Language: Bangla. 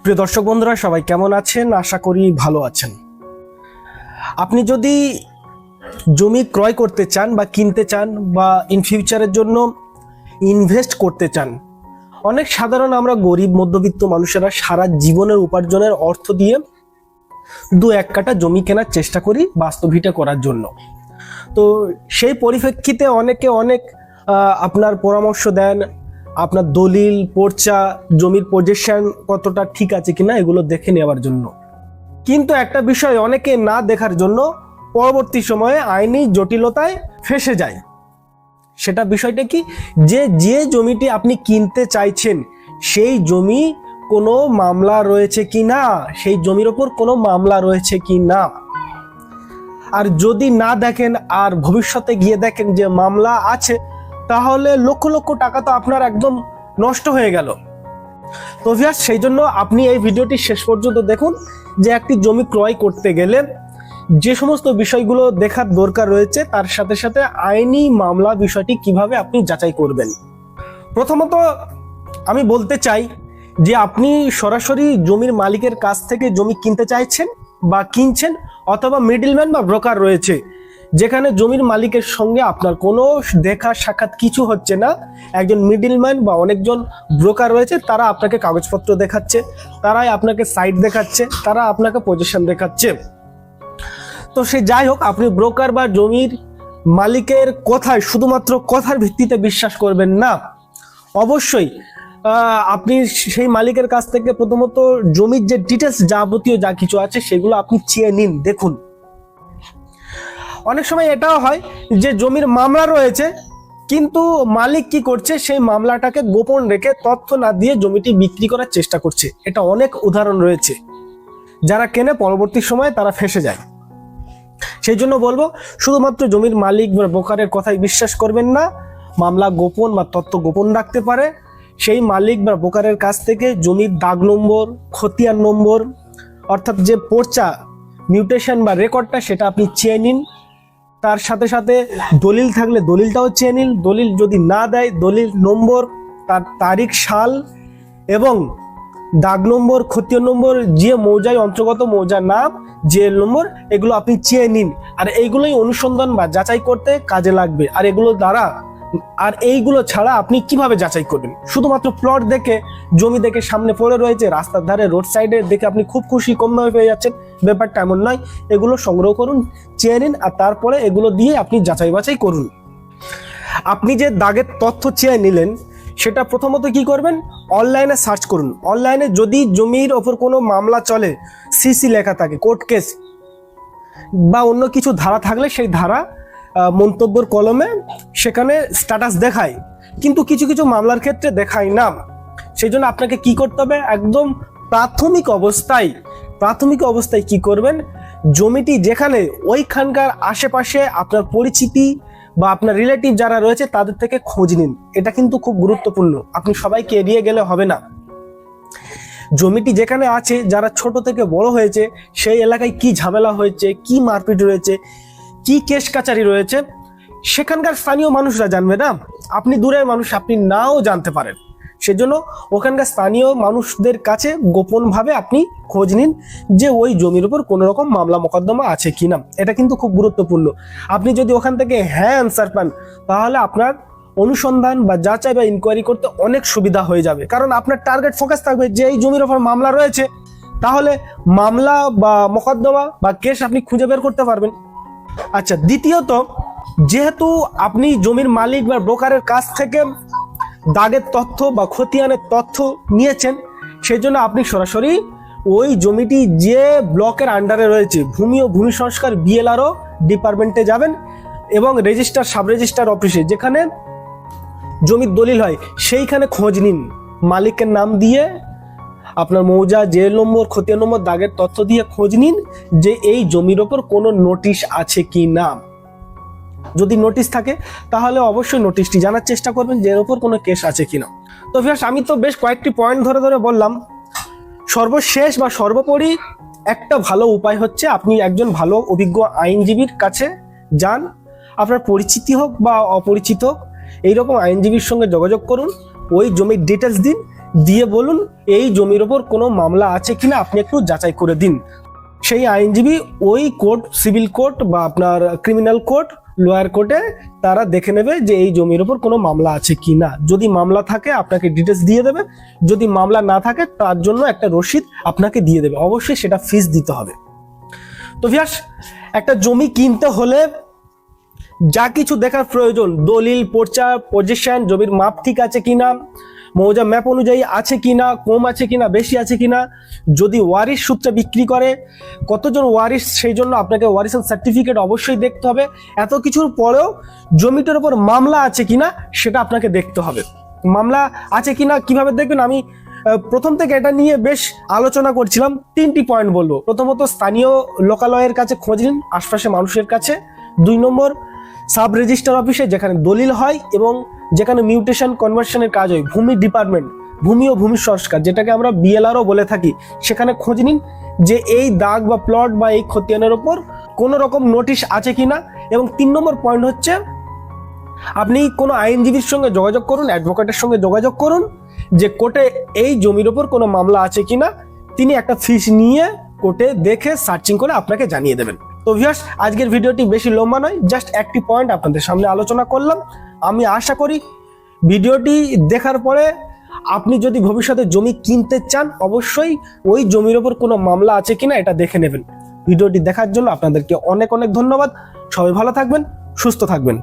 প্রিয় দর্শক বন্ধুরা, সবাই কেমন আছেন? আশা করি ভালো আছেন। আপনি যদি জমি ক্রয় করতে চান বা কিনতে চান বা ইন ফিউচারের জন্য ইনভেস্ট করতে চান, অনেক সাধারণ আমরা গরিব মধ্যবিত্ত মানুষেরা সারা জীবনের উপার্জনের অর্থ দিয়ে 2-1 কাঠা জমি কেনার চেষ্টা করি বাস্তবিকটা করার জন্য। তো সেই পরিপ্রেক্ষিতে অনেকে অনেক আপনার পরামর্শ দেন, আপনার দলিল পর্চা, জমির পজিশন কতটা ঠিক আছে কিনা এগুলো দেখে নেওয়ার জন্য। কিন্তু একটা বিষয় অনেকে না দেখার জন্য পরবর্তী সময়ে আইনি জটিলতায় ফেঁসে যায়। সেটা বিষয়টা কি, যে জমিটি আপনি কিনতে চাইছেন সেই জমি কোনো মামলা রয়েছে কি না, সেই জমির ওপর কোনো মামলা রয়েছে কি না। আর যদি না দেখেন আর ভবিষ্যতে গিয়ে দেখেন যে মামলা আছে, তাহলে লক্ষ লক্ষ টাকা তো আপনার একদম নষ্ট হয়ে গেল। তো ভিউয়ার্স, সেই জন্য আপনি এই ভিডিওটি শেষ পর্যন্ত দেখুন যে একটি জমি ক্রয় করতে গেলে যে সমস্ত বিষয়গুলো দেখার দরকার রয়েছে, তার সাথে সাথে আইনি মামলা বিষয়টি কিভাবে আপনি যাচাই করবেন। প্রথমত আমি বলতে চাই যে আপনি সরাসরি জমির মালিকের কাছ থেকে জমি কিনতে চাইছেন বা কিনছেন, অথবা মিডলম্যান বা ব্রোকার রয়েছে, যেখানে জমির মালিকের সঙ্গে আপনার কোনো দেখা সাক্ষাৎ কিছু হচ্ছে না। একজন মিডলম্যান বা অনেকজন ব্রোকার রয়েছে, তারা আপনাকে কাগজপত্র দেখাচ্ছে, তারাই আপনাকে সাইট দেখাচ্ছে, তারা আপনাকে পজিশন দেখাচ্ছে। তো সে যাই হোক, আপনি ব্রোকার বা জমির মালিকের কথায় শুধুমাত্র কথার ভিত্তিতে বিশ্বাস করবেন না। অবশ্যই আপনি সেই মালিকের কাছ থেকে প্রথমত জমির যে ডিটেলস যাবতীয় যা কিছু আছে সেগুলো আপনি চেয়ে নিন, দেখুন। অনেক সময় এটাও হয় যে জমির মামলা রয়েছে, কিন্তু মালিক কি করছে, সেই মামলাটাকে গোপন রেখে তথ্য না দিয়ে জমিটি বিক্রি করার চেষ্টা করছে। এটা অনেক উদাহরণ রয়েছে, যারা কেনে পরবর্তী সময়ে তারা ফেঁসে যায়। সেই জন্য বলবো, শুধুমাত্র জমির মালিক বা ব্রোকারের কথাই বিশ্বাস করবেন না। মামলা গোপন বা তথ্য গোপন রাখতে পারে। সেই মালিক বা ব্রোকারের কাছ থেকে জমির দাগ নম্বর, খতিয়ান নম্বর, অর্থাৎ যে পর্চা, মিউটেশন বা রেকর্ডটা, সেটা আপনি চেয়ে নিন। তার সাথে সাথে দলিল থাকলে দলিলটাও চেয়ে নিন। দলিল যদি না দেয়, দলিল নম্বর, তার তারিখ, সাল এবং দাগ নম্বর, খতিয়ান নম্বর, যে মৌজায় অন্তর্গত, মৌজার নাম, জেএল নম্বর, এগুলো আপনি চেয়ে নিন। আর এইগুলোই অনুসন্ধান বা যাচাই করতে কাজে লাগবে। আর এইগুলো ছাড়া আপনি কিভাবে যাচাই করবেন? শুধুমাত্র প্লট দেখে, জমি দেখে সামনে পড়ে রয়েছে, রাস্তার ধারে, রোড সাইডে দেখে আপনি খুব খুশি, কম দামে পেয়ে যাচ্ছেন, ব্যাপারটা এমন নয়। এগুলো সংগ্রহ করুন, চেয়ে নিন, আর তারপরে এগুলো দিয়ে আপনি যাচাই বাছাই করুন। আপনি যে দাগের তথ্য চেয়ে নিলেন, সেটা প্রথমত কি করবেন, অনলাইনে সার্চ করুন। অনলাইনে যদি জমির ওপর কোনো মামলা চলে, সিসি লেখা থাকে, কোর্ট কেস বা অন্য কিছু ধারা থাকলে সেই ধারা মন্তব্যের কলমে সেখানে স্ট্যাটাস দেখায়, কিন্তু কিছু কিছু মামলার ক্ষেত্রে দেখায় না। সেই জন্য আপনাকে কি করতে হবে, একদম প্রাথমিক অবস্থায় কি করবেন, জমিটি যেখানে, ওইখানকার আশেপাশে আপনার পরিচিতি বা আপনার রিলেটিভ যারা রয়েছে তাদের থেকে খোঁজ নিন। এটা কিন্তু খুব গুরুত্বপূর্ণ। আপনি সবাইকে এড়িয়ে গেলে হবে না। জমিটি যেখানে আছে, যারা ছোট থেকে বড় হয়েছে, সেই এলাকায় কি ঝামেলা হয়েছে, কি মারপিট রয়েছে, কি কেস কাচারি রয়েছে, সেখানকার স্থানীয় মানুষরা জানবে না। আপনি দূরের মানুষ, আপনি নাও জানতে পারেন। সেজন্য ওখানকার স্থানীয় মানুষদের কাছে গোপনভাবে আপনি খোঁজ নিন যে ওই জমির উপর কোনো রকম মামলা মোকদ্দমা আছে কিনা। এটা কিন্তু খুব গুরুত্বপূর্ণ। আপনি যদি ওখান থেকে হ্যাঁ অ্যান্সার পান, তাহলে আপনার অনুসন্ধান বা যাচাই বা ইনকোয়ারি করতে অনেক সুবিধা হয়ে যাবে। কারণ আপনার টার্গেট ফোকাস থাকবে যে এই জমির ওপর মামলা রয়েছে, তাহলে মামলা বা মোকদ্দমা বা কেস আপনি খুঁজে বের করতে পারবেন। আচ্ছা, দ্বিতীয়ত, যেহেতু আপনি জমির মালিক বা ব্রোকারের কাছ থেকে দাগের তথ্য বা খতিয়ানের তথ্য নিয়েছেন, সেই জন্য আপনি সরাসরি ওই জমিটি যে ব্লকের আন্ডারে রয়েছে, ভূমি ও ভূমি সংস্কার বিএলআরও ডিপার্টমেন্টে যাবেন এবং রেজিস্ট্রার, সাব রেজিস্ট্রার অফিসে যেখানে জমির দলিল হয়, সেইখানে খোঁজ নিন। মালিকের নাম দিয়ে, আপনার মৌজা, জেএল নম্বর, খতিয়ান নম্বর, দাগের তথ্য দিয়ে খোঁজ নিন যে এই জমির ওপর কোনো নোটিশ আছে কি না। যদি নোটিশ থাকে, তাহলে অবশ্যই নোটিশটি জানার চেষ্টা করবেন যে এর ওপর কোনো কেস আছে কিনা। তো ভিউয়ার্স, আমি তো বেশ কয়েকটি পয়েন্ট ধরে ধরে বললাম। সর্বশেষ বা সর্বোপরি একটা ভালো উপায় হচ্ছে, আপনি একজন ভালো অভিজ্ঞ আইনজীবীর কাছে যান। আপনার পরিচিতি হোক বা অপরিচিত হোক, এইরকম আইনজীবীর সঙ্গে যোগাযোগ করুন, ওই জমির ডিটেলস দিন, দিয়ে বলুন এই জমির ওপর কোনো মামলা আছে কিনা আপনি একটু যাচাই করে দিন। সেই আইনজীবী ওই কোর্ট, সিভিল কোর্ট বা আপনার ক্রিমিনাল কোর্ট, লোয়ার কোর্টে তারা দেখে নেবে যে এই জমির ওপর কোনো মামলা আছে কিনা। যদি মামলা থাকে আপনাকে ডিটেলস দিয়ে দেবে, যদি মামলা না থাকে তার জন্য একটা রসিদ আপনাকে দিয়ে দেবে, অবশ্যই সেটা ফিস দিতে হবে। তো ভিউয়ার্স, একটা জমি কিনতে হলে যা কিছু দেখার প্রয়োজন, দলিল, পর্চা, পজিশন, জমির মাপ ঠিক আছে কিনা, মৌজা ম্যাপ অনুযায়ী আছে কিনা, কম আছে কিনা, বেশি আছে কিনা, যদি ওয়ারিশ সূত্রে বিক্রি করে কতজন ওয়ারিশ, সেই জন্য আপনাকে ওয়ারিশ সার্টিফিকেট অবশ্যই দেখতে হবে। এত কিছুর পরেও জমিটার উপর মামলা আছে কিনা সেটা আপনাকে দেখতে হবে। মামলা আছে কিনা কিভাবে দেখবেন, আমি প্রথম থেকে এটা নিয়ে বেশ আলোচনা করছিলাম। 3টি পয়েন্ট বলবো। প্রথমত, স্থানীয় লোকালয়ের কাছে খোঁজ নিন, আশপাশে মানুষের কাছে। 2 নম্বর, সাব রেজিস্ট্রার অফিসে যেখানে দলিল হয় এবং যেখানে মিউটেশন কনভার্সনের কাজ হয়, ভূমি ডিপার্টমেন্ট, ভূমি ও ভূমি সংস্কার, যেটাকে আমরা বিএলআরও বলে থাকি, সেখানে খোঁজ নিন যে এই দাগ বা প্লট বা এই খতিয়ানের ওপর কোনো রকম নোটিশ আছে কিনা। এবং 3 নম্বর পয়েন্ট হচ্ছে, আপনি কোনো আইনজীবীর সঙ্গে যোগাযোগ করুন, অ্যাডভোকেটের সঙ্গে যোগাযোগ করুন যে কোর্টে এই জমির ওপর কোনো মামলা আছে কিনা। তিনি একটা ফিস নিয়ে কোর্টে দেখে সার্চিং করে আপনাকে জানিয়ে দেবেন। তো ভিউয়ার্স, আজকের ভিডিওটি বেশি লম্বা নয়, জাস্ট একটি পয়েন্ট আপনাদের সামনে আলোচনা করলাম। আমি আশা করি ভিডিওটি দেখার পরে আপনি যদি ভবিষ্যতে জমি কিনতে চান, অবশ্যই ওই জমির ওপর কোনো মামলা আছে কিনা এটা দেখে নেবেন। ভিডিওটি দেখার জন্য আপনাদেরকে অনেক অনেক ধন্যবাদ। সবাই ভালো থাকবেন, সুস্থ থাকবেন।